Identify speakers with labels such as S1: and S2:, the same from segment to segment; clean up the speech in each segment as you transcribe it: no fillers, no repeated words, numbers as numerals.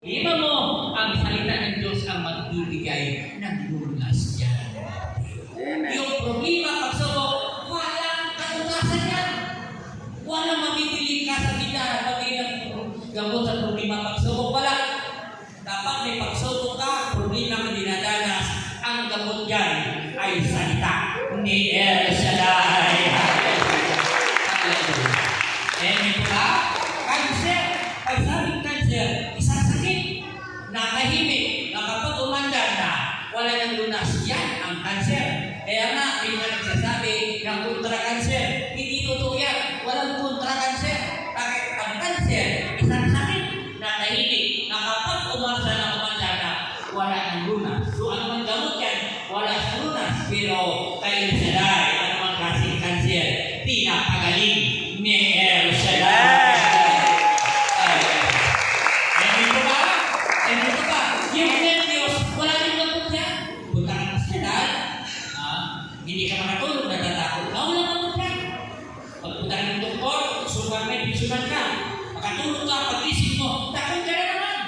S1: Iba mo, ang salita ng Diyos ang magbibigay ng lunas yan. Yung problema, pagsubok, walang kalutasan yan. Walang mabibili ka sa kita, pati ng gamot sa problema, pagsubok, wala. Dapat may pagsubok ka, problema ka dinadanas, ang gamot yan ay salita ni El Shaddai. Amen po ba? Cancer, pag sabing cancer, isang sakit, nakahimik, na kapag umandar na, wala nang lunas. Yan ang cancer. Kaya nga, may mga nagsasabi ng kontra-cancer. Hindi totoo yan. Walang kontra-cancer. Bakit ang cancer, isang sakit, nakahimik, na kapag umandar na, wala nang lunas. So, ano man gamot yan, wala sa lunas. Pero, kayo Shaddai, ano man klaseng cancer, pinapagaling ni El Shaddai. Yung nervyos, wala rin gamot yan. Punta ka ng hospital, hindi ka makatulog, natatakot ka, wala gamot yan. Pagpunta ka ng doktor, suman ka, makatulog ka, pag-isip mo, takot ka na naman.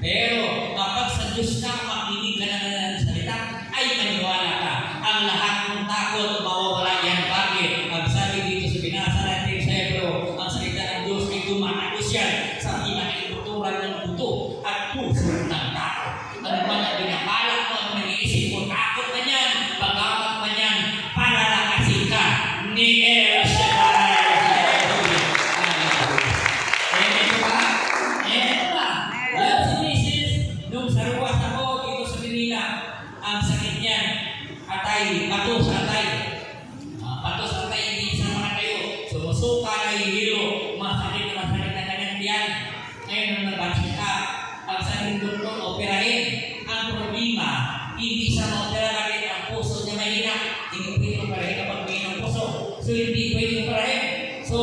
S1: Pero kapag sa Diyos ka, makinig ka na ng salita, ay maniwala ka. Ang lahat ng takot, mawawala yan. Bakit? Ang sabi dito sa binasa natin sa Hebro, ang salita ng Diyos ay tumatagos yan sa pinakaibuturan ng buto at puso ng tao. Ano man ang binabalak mo, ang nag-iisip mo, takot man yan, pag-amat man yan, palalakasin ka ni El Shaddai. Amen ba? Amen ba? Yan si Mrs. Nung sa ruwas ako dito sa Manila, ang sakit niyan, patos atay, hindi sa mga kayo, sumusuka na hihilo, masakit na kanyang tiyan. Ngayon nang nabasita, ang saling doktor, operahin. Ang problema, hindi sa opera natin ang puso niya mahina. Hindi pwede operahin kapag may ng puso. So, hindi pwede operahin. So,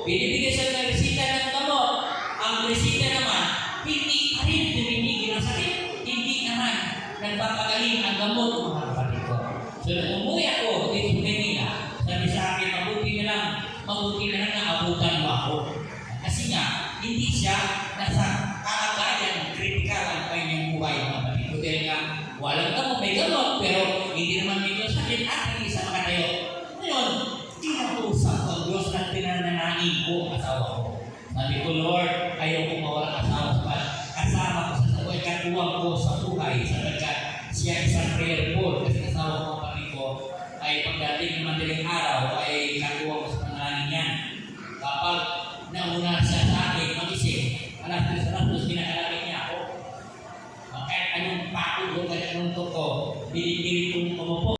S1: binibigyan siya ng resita ng gamot. Ang resita naman, hindi pa rin binibigyan ng sakit. Hindi naman nagpapagaling ang gamot, mga kapatid ko. So, nung umuwi ako dito sa Manila, sabi sa akin, mabuti na lang na abutan mo ako. Kasi nga, hindi siya nasa kalagayan, critical ang kanyang buhay, mga kapatid ko. Dahil nga, walang gamot, may gamot, pero hindi naman medyo sakit at hindi sa mga tayo. Ngayon, tinatusap ang Diyos at pinananain ko ang asawa ko. Sabi ko, Lord, ayaw ko mawala asawa sa kasama ko sa buhay, katuwang ko sa buhay, sapagkat siya isang prayer board, kasi asawa ko, kapatid ko, ay pagdating ng madaling araw, ay katuwang ko sa pangalan niya. Kapag nauna siya sa akin, mag-isip, alas pinakalapit niya ako. Kahit anong pako doon, kahit anong toko, pinipilit kong umupo.